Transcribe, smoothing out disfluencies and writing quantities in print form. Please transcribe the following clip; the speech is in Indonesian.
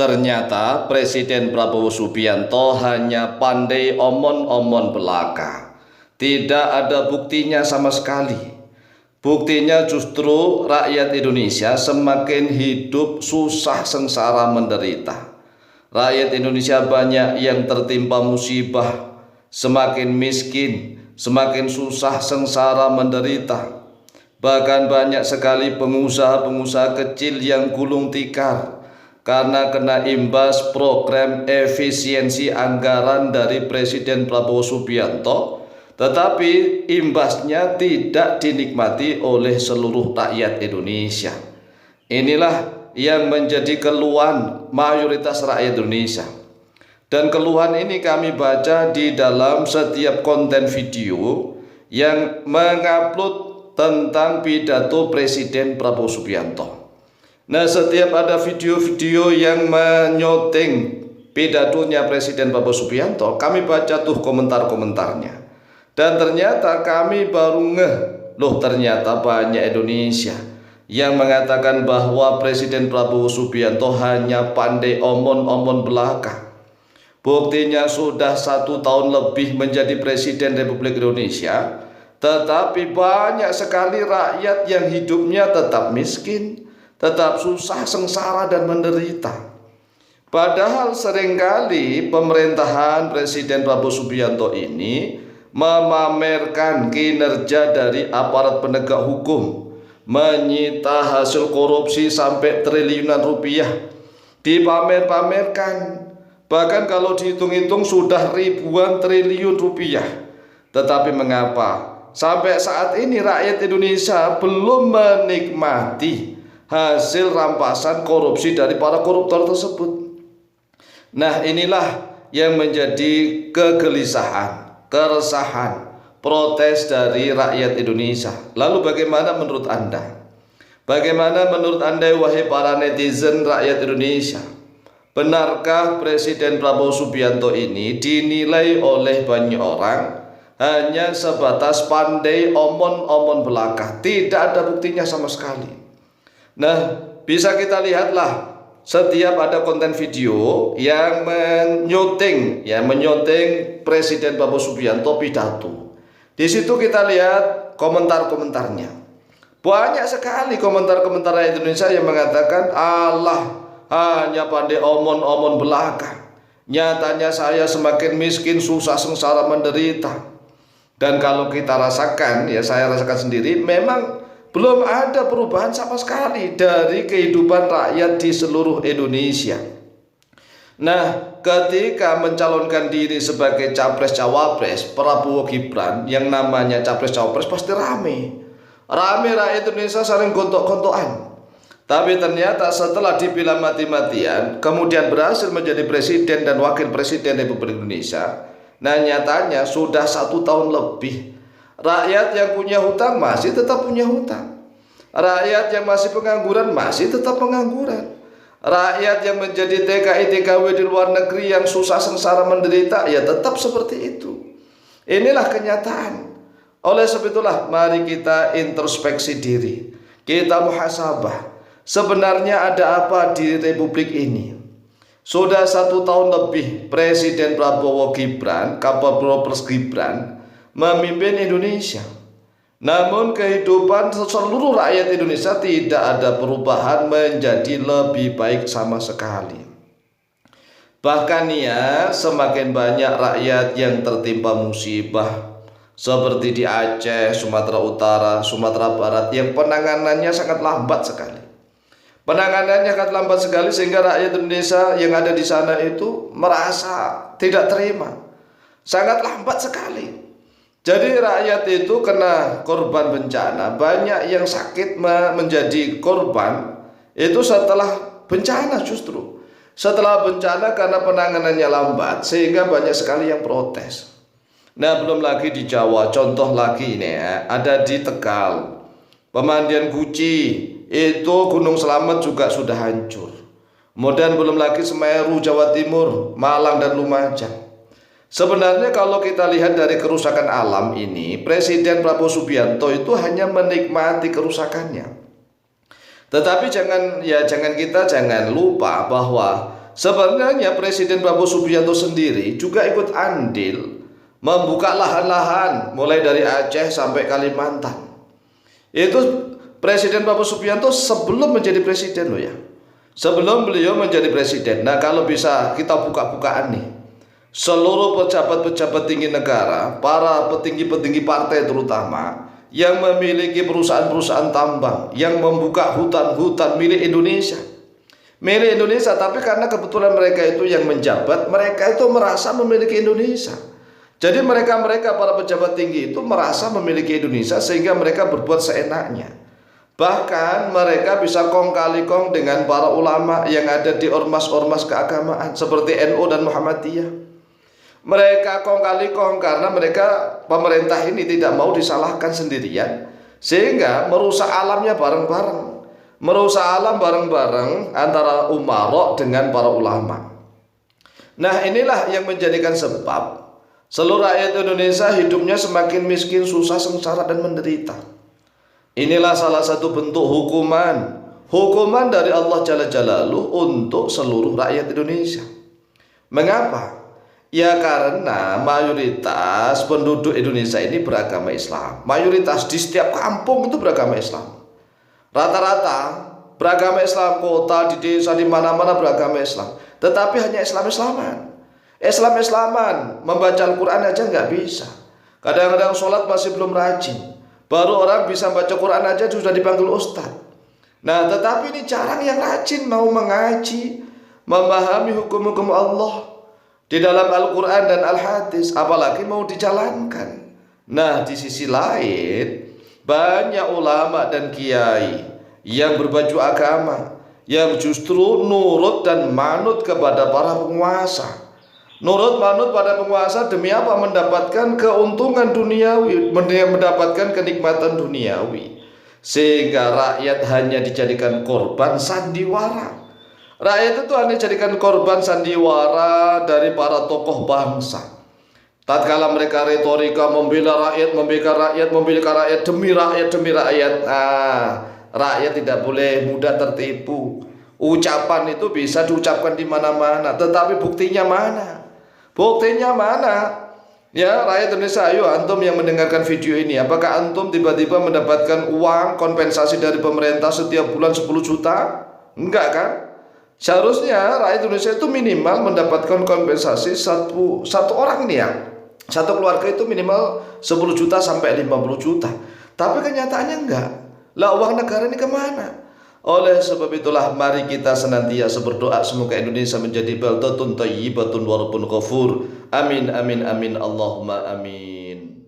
Ternyata Presiden Prabowo Subianto hanya pandai omon-omon belaka. Tidak ada buktinya sama sekali. Buktinya justru rakyat Indonesia semakin hidup susah, sengsara, menderita. Rakyat Indonesia banyak yang tertimpa musibah, semakin miskin, semakin susah, sengsara, menderita. Bahkan banyak sekali pengusaha-pengusaha kecil yang gulung tikar karena kena imbas program efisiensi anggaran dari Presiden Prabowo Subianto, tetapi imbasnya tidak dinikmati oleh seluruh rakyat Indonesia. Inilah yang menjadi keluhan mayoritas rakyat Indonesia. Dan keluhan ini kami baca di dalam setiap konten video yang mengupload tentang pidato Presiden Prabowo Subianto. Nah, setiap ada video-video yang menyoteng pidatonya Presiden Prabowo Subianto, kami baca tuh komentar-komentarnya. Dan ternyata kami baru ngeh, loh ternyata banyak Indonesia yang mengatakan bahwa Presiden Prabowo Subianto hanya pandai omon-omon belaka. Buktinya sudah 1 tahun lebih menjadi Presiden Republik Indonesia, tetapi banyak sekali rakyat yang hidupnya tetap miskin, tetap susah, sengsara, dan menderita. Padahal seringkali pemerintahan Presiden Prabowo Subianto ini memamerkan kinerja dari aparat penegak hukum, menyita hasil korupsi sampai triliunan rupiah, dipamer-pamerkan. Bahkan kalau dihitung-hitung sudah ribuan triliun rupiah. Tetapi mengapa sampai saat ini rakyat Indonesia belum menikmati hasil rampasan korupsi dari para koruptor tersebut? Nah, inilah yang menjadi kegelisahan, keresahan, protes dari rakyat Indonesia. Lalu bagaimana menurut Anda? Bagaimana menurut Anda, wahai para netizen rakyat Indonesia? Benarkah Presiden Prabowo Subianto ini dinilai oleh banyak orang hanya sebatas pandai omon-omon belaka, tidak ada buktinya sama sekali? Nah, bisa kita lihatlah setiap ada konten video yang menyoteng Presiden Prabowo Subianto pidato. Di situ kita lihat komentar-komentarnya. Banyak sekali komentar-komentar rakyat Indonesia yang mengatakan, Allah hanya pandai omon-omon belaka. Nyatanya saya semakin miskin, susah, sengsara, menderita. Dan kalau kita rasakan, ya saya rasakan sendiri, memang belum ada perubahan sama sekali dari kehidupan rakyat di seluruh Indonesia. Nah, ketika mencalonkan diri sebagai capres-cawapres Prabowo Gibran, yang namanya capres-cawapres pasti rame rakyat Indonesia saling gontok-gontokan. Tapi ternyata setelah dipilih mati-matian, kemudian berhasil menjadi presiden dan wakil presiden Republik Indonesia. Nah, nyatanya sudah 1 tahun lebih, rakyat yang punya hutang masih tetap punya hutang. Rakyat yang masih pengangguran masih tetap pengangguran. Rakyat yang menjadi TKI TKW di luar negeri yang susah, sengsara, menderita, ya tetap seperti itu. Inilah kenyataan. Oleh sebab itulah mari kita introspeksi diri, kita muhasabah. Sebenarnya ada apa di Republik ini? Sudah 1 tahun lebih Presiden Prabowo Gibran, Kapolres Gibran, memimpin Indonesia. Namun kehidupan seluruh rakyat Indonesia tidak ada perubahan menjadi lebih baik sama sekali. Bahkan ya, semakin banyak rakyat yang tertimpa musibah seperti di Aceh, Sumatera Utara, Sumatera Barat yang penanganannya sangat lambat sekali. Penanganannya sangat lambat sekali sehingga rakyat Indonesia yang ada di sana itu merasa tidak terima. Sangat lambat sekali. Jadi rakyat itu kena korban bencana, banyak yang sakit menjadi korban itu setelah bencana justru. Setelah bencana karena penanganannya lambat sehingga banyak sekali yang protes. Nah, belum lagi di Jawa, contoh lagi ini ya, ada di Tegal, Pemandian Guci, itu Gunung Slamet juga sudah hancur. Kemudian belum lagi Semeru, Jawa Timur, Malang, dan Lumajang. Sebenarnya kalau kita lihat dari kerusakan alam ini, Presiden Prabowo Subianto itu hanya menikmati kerusakannya. Tetapi jangan lupa bahwa Sebenarnya Presiden Prabowo Subianto sendiri juga ikut andil membuka lahan-lahan mulai dari Aceh sampai Kalimantan. Itu Presiden Prabowo Subianto sebelum menjadi presiden loh ya. Sebelum beliau menjadi presiden. Nah, kalau bisa kita buka-bukaan nih, seluruh pejabat-pejabat tinggi negara, para petinggi-petinggi partai terutama yang memiliki perusahaan-perusahaan tambang, yang membuka hutan-hutan milik Indonesia. Milik Indonesia, tapi karena kebetulan mereka itu yang menjabat, mereka itu merasa memiliki Indonesia. Jadi mereka para pejabat tinggi itu merasa memiliki Indonesia sehingga mereka berbuat seenaknya. Bahkan mereka bisa kong kali kong dengan para ulama yang ada di ormas-ormas keagamaan seperti NU dan Muhammadiyah. Mereka kong kali kong karena mereka pemerintah ini tidak mau disalahkan sendirian, sehingga merusak alamnya bareng-bareng. Merusak alam bareng-bareng antara umarok dengan para ulama. Nah, inilah yang menjadikan sebab seluruh rakyat Indonesia hidupnya semakin miskin, susah, sengsara, dan menderita. Inilah salah satu bentuk hukuman dari Allah Jalla Jalaluhu untuk seluruh rakyat Indonesia. Mengapa? Ya karena mayoritas penduduk Indonesia ini beragama Islam. Mayoritas di setiap kampung itu beragama Islam. Rata-rata beragama Islam, kota, di desa, di mana-mana beragama Islam. Tetapi hanya Islam-Islaman. Islam-Islaman, membaca Al-Quran aja nggak bisa. Kadang-kadang sholat masih belum rajin. Baru orang bisa baca Quran aja sudah dipanggil ustaz. Nah, tetapi ini jarang yang rajin mau mengaji, memahami hukum-hukum Allah di dalam Al-Quran dan Al-Hadis, apalagi mau dijalankan. Nah, di sisi lain banyak ulama dan kiai yang berbaju agama, yang justru nurut dan manut kepada para penguasa. Nurut manut pada penguasa demi apa? Mendapatkan keuntungan duniawi, mendapatkan kenikmatan duniawi, sehingga rakyat hanya dijadikan korban sandiwara. Rakyat itu hanya dijadikan korban sandiwara dari para tokoh bangsa. Tatkala mereka retorika membela rakyat, demi rakyat, rakyat tidak boleh mudah tertipu. Ucapan itu bisa diucapkan di mana-mana, tetapi buktinya mana? Buktinya mana? Ya, rakyat Indonesia, ayo antum yang mendengarkan video ini, apakah antum tiba-tiba mendapatkan uang kompensasi dari pemerintah setiap bulan 10 juta? Enggak kan? Seharusnya rakyat Indonesia itu minimal mendapatkan kompensasi satu orang nih ya, satu keluarga itu minimal 10 juta sampai 50 juta. Tapi kenyataannya enggak. Lah, uang negara ini kemana? Oleh sebab itulah mari kita senantiasa berdoa semoga Indonesia menjadi baldatun thayyibatun wa rabbun ghafur. Amin amin amin Allahumma amin.